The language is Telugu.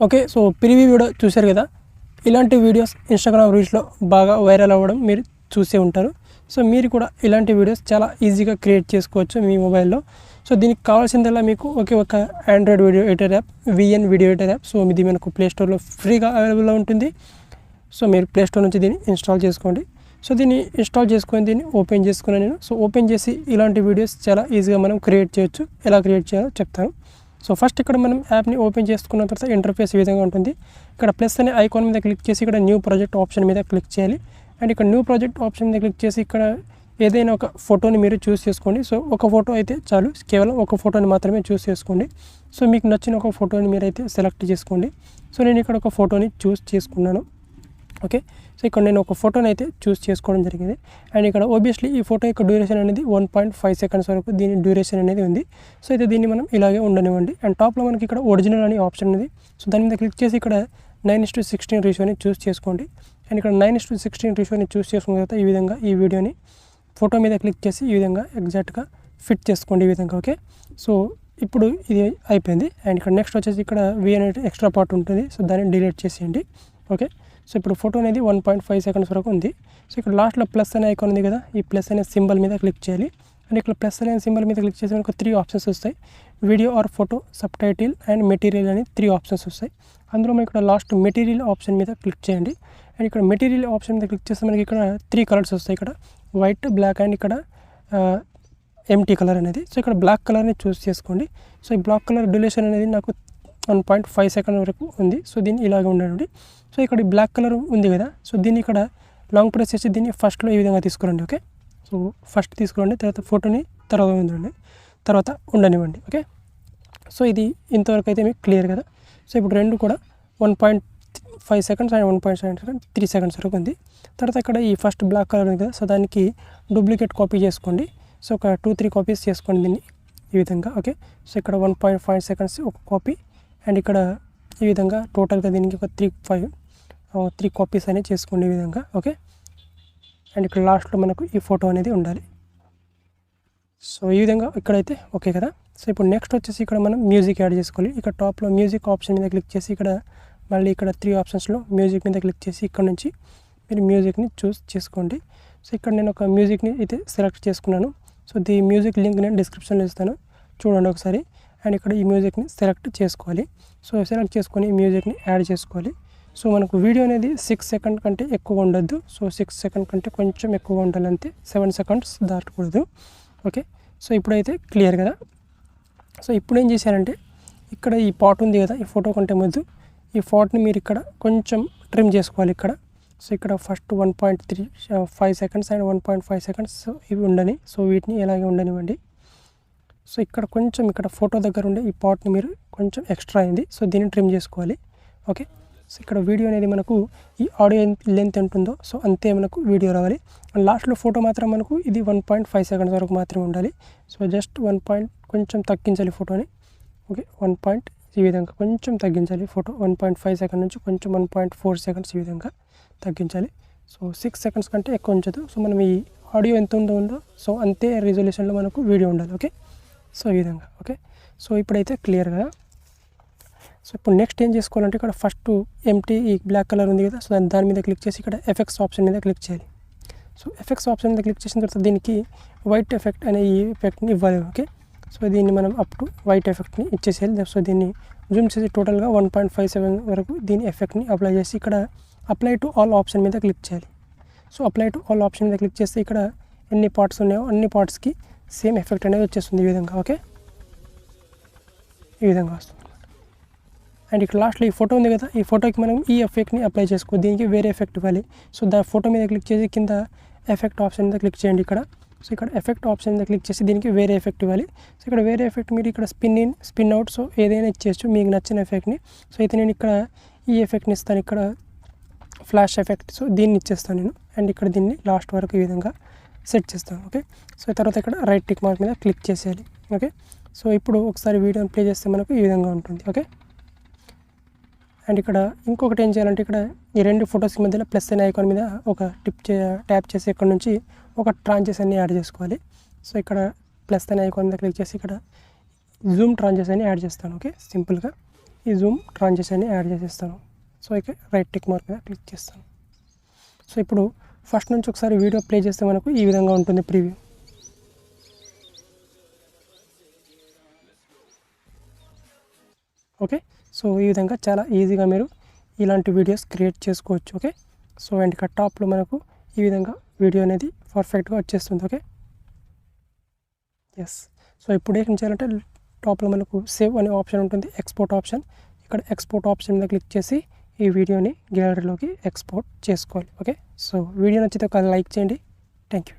ఓకే. సో ప్రివ్యూ వీడియో చూశారు కదా. ఇలాంటి వీడియోస్ ఇన్‌స్టాగ్రామ్ రీల్స్‌లో బాగా వైరల్ అవ్వడం మీరు చూసే ఉంటారు. సో మీరు కూడా ఇలాంటి వీడియోస్ చాలా ఈజీగా క్రియేట్ చేసుకోవచ్చు మీ మొబైల్‌లో. సో దీనికి కావాల్సిందల్లా మీకు ఒకే ఒక android video editor app, VN video editor app. So ఇది మనకు ప్లే స్టోర్‌లో ఫ్రీగా అవైలబుల్‌లో ఉంటుంది. సో మీరు ప్లే స్టోర్ నుంచి దీన్ని ఇన్‌స్టాల్ చేసుకోండి. సో దీన్ని ఇన్‌స్టాల్ చేసుకొని దీన్ని ఓపెన్ చేసుకున్నాను నేను. సో ఓపెన్ చేసి ఇలాంటి వీడియోస్ చాలా ఈజీగా మనం క్రియేట్ చేయొచ్చు. ఎలా క్రియేట్ చేయాలో చెప్తాను. సో ఫస్ట్ ఇక్కడ మనం యాప్ని ఓపెన్ చేసుకున్న తర్వాత ఇంటర్ఫేస్ ఈ విధంగా ఉంటుంది. ఇక్కడ ప్లస్ అనే ఐకాన్ మీద క్లిక్ చేసి ఇక్కడ న్యూ ప్రాజెక్ట్ ఆప్షన్ మీద క్లిక్ చేయాలి. అండ్ ఇక్కడ న్యూ ప్రాజెక్ట్ ఆప్షన్ మీద క్లిక్ చేసి ఇక్కడ ఏదైనా ఒక ఫోటోని మీరు చూస్ చేసుకోండి. సో ఒక ఫోటో అయితే చాలు, కేవలం ఒక ఫోటోని మాత్రమే చూస్ చేసుకోండి. సో మీకు నచ్చిన ఒక ఫోటోని మీరైతే సెలెక్ట్ చేసుకోండి. సో నేను ఇక్కడ ఒక ఫోటోని చూస్ చేసుకున్నాను. ఓకే. సో ఇక్కడ నేను ఒక ఫోటోని అయితే చూస్ చేసుకోవడం జరిగింది. అండ్ ఇక్కడ ఓబియస్లీ ఈ ఫోటో యొక్క డ్యూరేషన్ అనేది 1.5 సెకండ్స్ వరకు దీని డ్యూరేషన్ అనేది ఉంది. సో అయితే దీన్ని మనం ఇలాగే ఉండనివ్వండి. అండ్ టాప్లో మనకి ఇక్కడ ఒరిజినల్ అనే ఆప్షన్ ఉంది. సో దాని మీద క్లిక్ చేసి ఇక్కడ 9:16 రేషియోని చూస్ చేసుకోండి. అండ్ ఇక్కడ 9:16 రేషియోని చూస్ చేసుకున్న తర్వాత ఈ విధంగా ఈ వీడియోని ఫోటో మీద క్లిక్ చేసి ఈ విధంగా ఎగ్జాక్ట్గా ఫిట్ చేసుకోండి ఈ విధంగా. ఓకే. సో ఇప్పుడు ఇది అయిపోయింది. అండ్ ఇక్కడ నెక్స్ట్ వచ్చేసి ఇక్కడ వి అనేది ఎక్స్ట్రా పార్ట్ ఉంటుంది. సో దాన్ని డిలీట్ చేసేయండి. ఓకే. సో ఇప్పుడు ఫోటో అనేది 1.5 సెకండ్స్ వరకు ఉంది. సో ఇక్కడ లాస్ట్లో ప్లస్ అనే ఐకాన్ ఉంది కదా, ఈ ప్లస్ అనే సింబల్ మీద క్లిక్ చేయాలి. అండ్ ఇక్కడ ప్లస్ అనే సింబల్ మీద క్లిక్ చేసి మనకు 3 ఆప్షన్స్ వస్తాయి. Video or photo, sub title and material అని 3 ఆప్షన్స్ వస్తాయి. అందులో మనకి ఇక్కడ లాస్ట్ మెటీరియల్ ఆప్షన్ మీద క్లిక్ చేయండి. అండ్ ఇక్కడ మెటీరియల్ ఆప్షన్ మీద క్లిక్ చేస్తే మనకి ఇక్కడ 3 కలర్స్ వస్తాయి. ఇక్కడ వైట్, బ్లాక్ అండ్ ఇక్కడ ఎంటీ కలర్ అనేది. సో ఇక్కడ బ్లాక్ కలర్ని చూస్ చేసుకోండి. సో ఈ బ్లాక్ కలర్ డ్యూరేషన్ అనేది నాకు 1.5 సెకండ్ వరకు ఉంది. సో దీన్ని ఇలాగే ఉండండి. సో ఇక్కడ బ్లాక్ కలర్ ఉంది కదా, సో దీన్ని ఇక్కడ లాంగ్ ప్రెస్ చేసి దీన్ని ఫస్ట్లో ఈ విధంగా తీసుకురండి. ఓకే. సో ఫస్ట్ తీసుకురండి, తర్వాత ఫోటోని తర్వాత ఉండండి, తర్వాత ఉండనివ్వండి. ఓకే. సో ఇది ఇంతవరకు అయితే మీకు క్లియర్ కదా. సో ఇప్పుడు రెండు కూడా 1.5 సెకండ్స్ అండ్ 1.7 సెకండ్స్ 3 సెకండ్స్ వరకు ఉంది. తర్వాత ఇక్కడ ఈ ఫస్ట్ బ్లాక్ కలర్ ఉంది కదా, సో దానికి డూప్లికేట్ కాపీ చేసుకోండి. సో ఒక 2-3 కాపీస్ చేసుకోండి దీన్ని ఈ విధంగా. ఓకే. సో ఇక్కడ 1.5 సెకండ్స్ ఒక కాపీ అండ్ ఇక్కడ ఈ విధంగా టోటల్గా దీనికి ఒక 3 కాపీస్ అనేవి చేసుకోండి ఈ విధంగా. ఓకే. అండ్ ఇక్కడ లాస్ట్లో మనకు ఈ ఫోటో అనేది ఉండాలి. సో ఈ విధంగా ఇక్కడైతే ఓకే కదా. సో ఇప్పుడు నెక్స్ట్ వచ్చేసి ఇక్కడ మనం మ్యూజిక్ యాడ్ చేసుకోవాలి. ఇక్కడ టాప్లో మ్యూజిక్ ఆప్షన్ మీద క్లిక్ చేసి ఇక్కడ మళ్ళీ ఇక్కడ 3 ఆప్షన్స్లో మ్యూజిక్ మీద క్లిక్ చేసి ఇక్కడ నుంచి మీరు మ్యూజిక్ని చూస్ చేసుకోండి. సో ఇక్కడ నేను ఒక మ్యూజిక్ని అయితే సెలెక్ట్ చేసుకున్నాను. సో ఈ మ్యూజిక్ లింక్ నేను డిస్క్రిప్షన్లో ఇస్తాను, చూడండి ఒకసారి. అండ్ ఇక్కడ ఈ మ్యూజిక్ని సెలెక్ట్ చేసుకోవాలి. సో సెలెక్ట్ చేసుకొని ఈ మ్యూజిక్ని యాడ్ చేసుకోవాలి. సో మనకు వీడియో అనేది 6 సెకండ్ కంటే ఎక్కువ ఉండొద్దు. సో 6 సెకండ్ కంటే కొంచెం ఎక్కువ ఉండాలి అంతే, 7 సెకండ్స్ దాటకూడదు. ఓకే. సో ఇప్పుడైతే క్లియర్ కదా. సో ఇప్పుడు ఏం చేశారంటే ఇక్కడ ఈ పాట్ ఉంది కదా, ఈ ఫోటో కంటే ముందు ఈ పాట్ని మీరు ఇక్కడ కొంచెం ట్రిమ్ చేసుకోవాలి ఇక్కడ. సో ఇక్కడ ఫస్ట్ 1.35 సెకండ్స్ అండ్ 1.5 సెకండ్స్ ఇవి ఉండని. సో వీటిని ఇలాగే ఉండనివ్వండి. సో ఇక్కడ కొంచెం ఇక్కడ ఫోటో దగ్గర ఉండే ఈ పార్ట్ని మీరు కొంచెం ఎక్స్ట్రా అయింది. సో దీన్ని ట్రిమ్ చేసుకోవాలి. ఓకే. సో ఇక్కడ వీడియో అనేది మనకు ఈ ఆడియో లెంత్ ఎంత ఉందో సో అంతే మనకు వీడియో రావాలి. అండ్ లాస్ట్లో ఫోటో మాత్రం మనకు ఇది 1.5 సెకండ్స్ వరకు మాత్రమే ఉండాలి. సో జస్ట్ 1 కొంచెం తగ్గించాలి ఫోటోని. ఓకే. 1 ఈ విధంగా కొంచెం తగ్గించాలి ఫోటో. 1.5 సెకండ్ నుంచి కొంచెం 1.4 సెకండ్స్ ఈ విధంగా తగ్గించాలి. సో 6 సెకండ్స్ కంటే ఎక్కువ ఉంచదు. సో మనం ఈ ఆడియో ఎంత ఉందో సో అంతే రిజల్యూషన్లో మనకు వీడియో ఉండాలి. ఓకే. సో ఈ విధంగా. ఓకే. సో ఇప్పుడైతే క్లియర్ కదా. సో ఇప్పుడు నెక్స్ట్ ఏం చేసుకోవాలంటే ఇక్కడ ఫస్ట్ ఎంటీ ఈ బ్లాక్ కలర్ ఉంది కదా, సో దాని మీద క్లిక్ చేసి ఇక్కడ ఎఫెక్ట్స్ ఆప్షన్ మీద క్లిక్ చేయాలి. సో ఎఫెక్ట్స్ ఆప్షన్ మీద క్లిక్ చేసిన తర్వాత దీనికి వైట్ ఎఫెక్ట్ అనే ఈ ఎఫెక్ట్ని ఇవ్వాలి. ఓకే. సో దీన్ని మనం అప్ టు వైట్ ఎఫెక్ట్ని ఇచ్చేసేయాలి. సో దీన్ని జూమ్ చేసి టోటల్గా 1.57 వరకు దీని ఎఫెక్ట్ని అప్లై చేసి ఇక్కడ అప్లై టు ఆల్ ఆప్షన్ మీద క్లిక్ చేయాలి. So apply to all option మీద క్లిక్ చేస్తే ఇక్కడ ఎన్ని పార్ట్స్ ఉన్నాయో అన్ని పార్ట్స్కి సేమ్ ఎఫెక్ట్ అనేది వచ్చేస్తుంది ఈ విధంగా. ఓకే. ఈ విధంగా వస్తుంది. అండ్ ఇక్కడ లాస్ట్లో ఈ ఫోటో ఉంది కదా, ఈ ఫోటోకి మనం ఈ ఎఫెక్ట్ని అప్లై చేసుకో, దీనికి వేరే ఎఫెక్ట్ ఇవ్వాలి. సో ఫోటో మీద క్లిక్ చేసి కింద ఎఫెక్ట్ ఆప్షన్ మీద క్లిక్ చేయండి ఇక్కడ. సో ఇక్కడ ఎఫెక్ట్ ఆప్షన్ మీద క్లిక్ చేసి దీనికి వేరే ఎఫెక్ట్ ఇవ్వాలి. సో ఇక్కడ వేరే ఎఫెక్ట్ మీరు ఇక్కడ spin in, spin out, so ఏదైనా ఇచ్చేయచ్చు మీకు నచ్చిన ఎఫెక్ట్ని. సో అయితే నేను ఇక్కడ ఈ ఎఫెక్ట్ని ఇస్తాను, ఇక్కడ ఫ్లాష్ ఎఫెక్ట్. సో దీన్ని ఇచ్చేస్తాను నేను. అండ్ ఇక్కడ దీన్ని లాస్ట్ వరకు ఈ విధంగా సెట్ చేస్తాను. ఓకే. సో తర్వాత ఇక్కడ రైట్ టిక్ మార్క్ మీద క్లిక్ చేసేయాలి. ఓకే. సో ఇప్పుడు ఒకసారి వీడియోని ప్లే చేస్తే మనకు ఈ విధంగా ఉంటుంది. ఓకే. అండ్ ఇక్కడ ఇంకొకటి ఏం చేయాలంటే ఇక్కడ ఈ 2 ఫొటోస్ మధ్యలో ప్లస్ అనే ఐకాన్ మీద ఒక ట్యాప్ చేసి ఇక్కడ నుంచి ఒక ట్రాంచెస్ అన్ని యాడ్ చేసుకోవాలి. సో ఇక్కడ ప్లస్ అనే ఐకాన్ మీద క్లిక్ చేసి ఇక్కడ జూమ్ ట్రాంచెస్ అన్ని యాడ్ చేస్తాను. ఓకే. సింపుల్గా ఈ జూమ్ ట్రాన్సిషన్ని యాడ్ చేసేస్తాను. సో ఇక రైట్ టిక్ మార్క్ మీద క్లిక్ చేస్తాను. సో ఇప్పుడు ఫస్ట్ నుంచి ఒకసారి వీడియో ప్లే చేస్తే మనకు ఈ విధంగా ఉంటుంది ప్రివ్యూ. ఓకే, సో ఈ విధంగా చాలా ఈజీగా మీరు ఇలాంటి వీడియోస్ క్రియేట్ చేసుకోవచ్చు. ఓకే, సో అండ్ ఇక్కడ టాప్లో మనకు ఈ విధంగా వీడియో అనేది పర్ఫెక్ట్గా వచ్చేస్తుంది. Okay, yes. సో ఇప్పుడు ఏం చేయాలంటే టాప్లో మనకు సేవ్ అనే ఆప్షన్ ఉంటుంది, ఎక్స్పోర్ట్ ఆప్షన్. ఇక్కడ ఎక్స్పోర్ట్ ఆప్షన్ మీద క్లిక్ చేసి ఈ వీడియోని గ్యాలరీలోకి ఎక్స్పోర్ట్ చేసుకోవాలి. ఓకే, సో వీడియో నచ్చితే ఒక లైక్ చేయండి. Thank you.